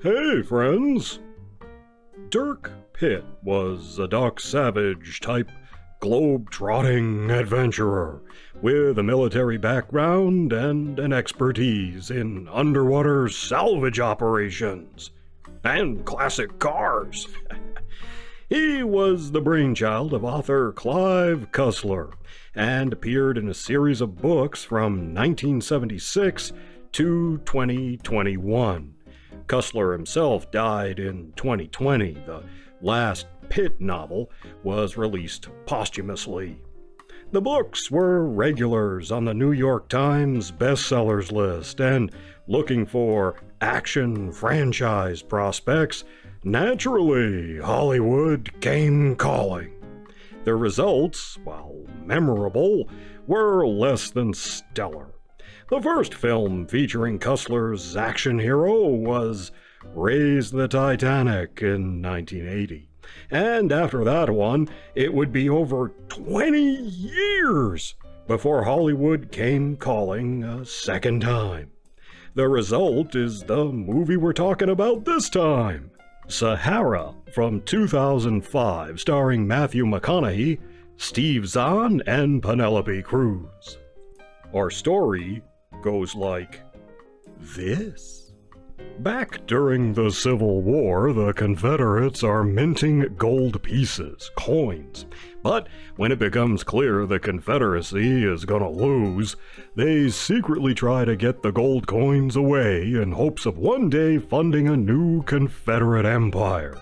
Hey, friends! Dirk Pitt was a Doc Savage-type globe-trotting adventurer with a military background and an expertise in underwater salvage operations and classic cars. He was the brainchild of author Clive Cussler and appeared in a series of books from 1976 to 2021. Cussler himself died in 2020. The last Pitt novel was released posthumously. The books were regulars on the New York Times bestsellers list, and looking for action franchise prospects, naturally, Hollywood came calling. The results, while memorable, were less than stellar. The first film featuring Cussler's action hero was Raise the Titanic in 1980. And after that one, it would be over 20 years before Hollywood came calling a second time. The result is the movie we're talking about this time, Sahara from 2005, starring Matthew McConaughey, Steve Zahn, and Penélope Cruz. Our story goes like this. Back during the Civil War, the Confederates are minting gold pieces, coins. But when it becomes clear the Confederacy is gonna lose, they secretly try to get the gold coins away in hopes of one day funding a new Confederate empire.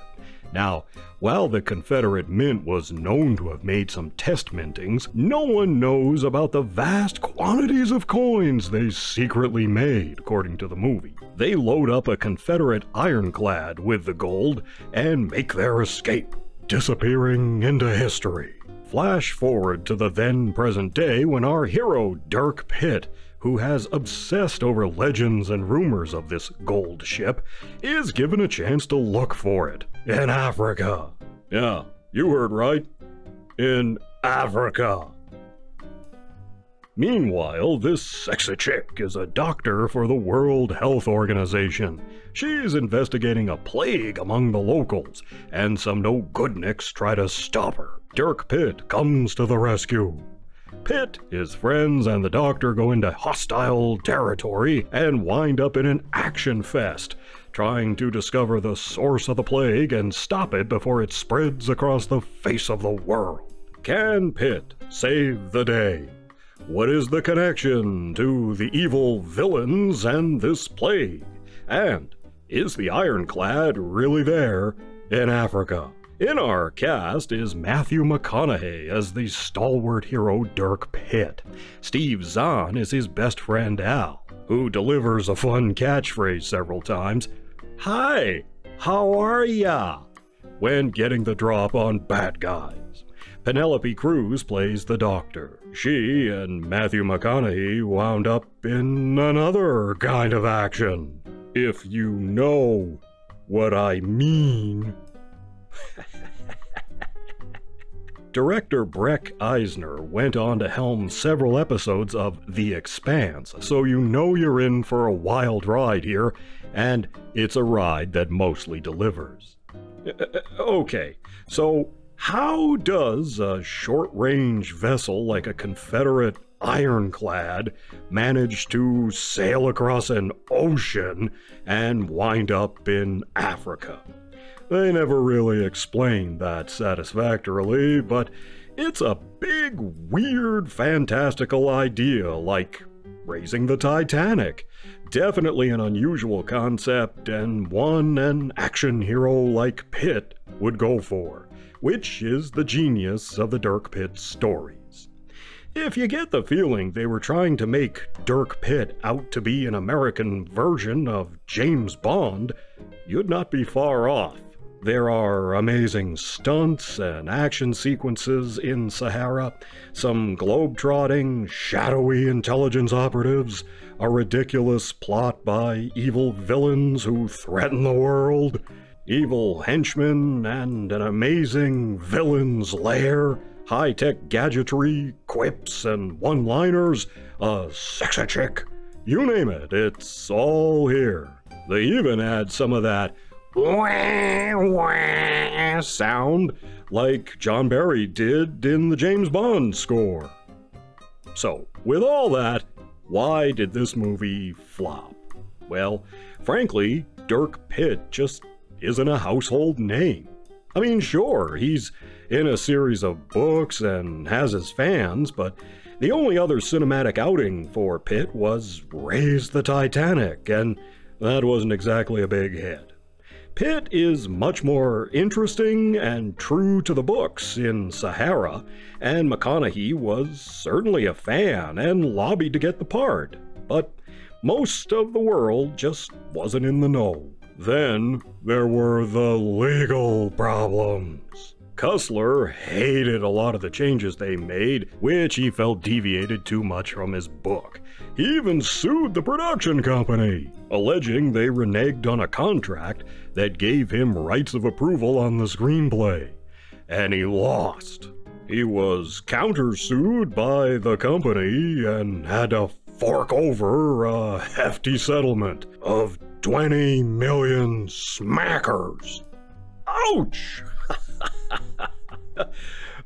Now, while the Confederate Mint was known to have made some test mintings, no one knows about the vast quantities of coins they secretly made, according to the movie. They load up a Confederate ironclad with the gold and make their escape, disappearing into history. Flash forward to the then present day when our hero Dirk Pitt, who has obsessed over legends and rumors of this gold ship, is given a chance to look for it in Africa. Yeah, you heard right. In Africa. Meanwhile, this sexy chick is a doctor for the World Health Organization. She's investigating a plague among the locals, and some no-goodniks try to stop her. Dirk Pitt comes to the rescue. Pitt, his friends, and the doctor go into hostile territory and wind up in an action fest, trying to discover the source of the plague and stop it before it spreads across the face of the world. Can Pitt save the day? What is the connection to the evil villains and this plague? And is the ironclad really there in Africa? In our cast is Matthew McConaughey as the stalwart hero Dirk Pitt. Steve Zahn is his best friend Al, who delivers a fun catchphrase several times, "Hi, how are ya?" when getting the drop on bad guys. Penélope Cruz plays the doctor. She and Matthew McConaughey wound up in another kind of action, if you know what I mean. Director Breck Eisner went on to helm several episodes of The Expanse, so you know you're in for a wild ride here, and it's a ride that mostly delivers. Okay, so how does a short-range vessel like a Confederate ironclad manage to sail across an ocean and wind up in Africa? They never really explained that satisfactorily, but it's a big, weird, fantastical idea, like raising the Titanic. Definitely an unusual concept, and one an action hero like Pitt would go for, which is the genius of the Dirk Pitt stories. If you get the feeling they were trying to make Dirk Pitt out to be an American version of James Bond, you'd not be far off. There are amazing stunts and action sequences in Sahara, some globe-trotting, shadowy intelligence operatives, a ridiculous plot by evil villains who threaten the world, evil henchmen, and an amazing villain's lair, high-tech gadgetry, quips, and one-liners, a sexy chick. You name it, it's all here. They even had some of that wah, wah sound like John Barry did in the James Bond score. So, with all that, why did this movie flop? Well, frankly, Dirk Pitt just isn't a household name. I mean, sure, he's in a series of books and has his fans, but the only other cinematic outing for Pitt was Raise the Titanic, and that wasn't exactly a big hit. Pitt is much more interesting and true to the books in Sahara, and McConaughey was certainly a fan and lobbied to get the part, but most of the world just wasn't in the know. Then there were the legal problems. Cussler hated a lot of the changes they made, which he felt deviated too much from his book. He even sued the production company, alleging they reneged on a contract that gave him rights of approval on the screenplay. And he lost. He was countersued by the company and had to fork over a hefty settlement of 20 million smackers. Ouch!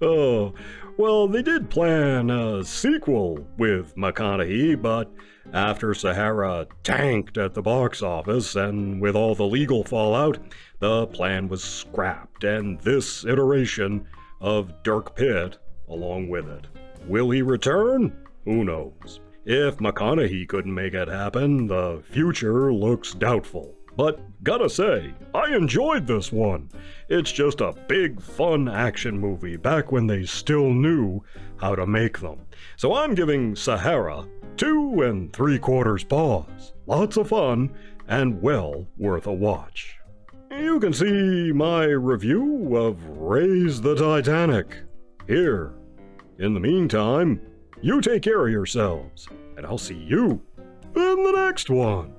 Oh, well, they did plan a sequel with McConaughey, but after Sahara tanked at the box office and with all the legal fallout, the plan was scrapped, and this iteration of Dirk Pitt along with it. Will he return? Who knows? If McConaughey couldn't make it happen, the future looks doubtful. But gotta say, I enjoyed this one. It's just a big, fun action movie back when they still knew how to make them. So I'm giving Sahara 2 3/4 paws. Lots of fun and well worth a watch. You can see my review of Raise the Titanic here. In the meantime, you take care of yourselves, and I'll see you in the next one.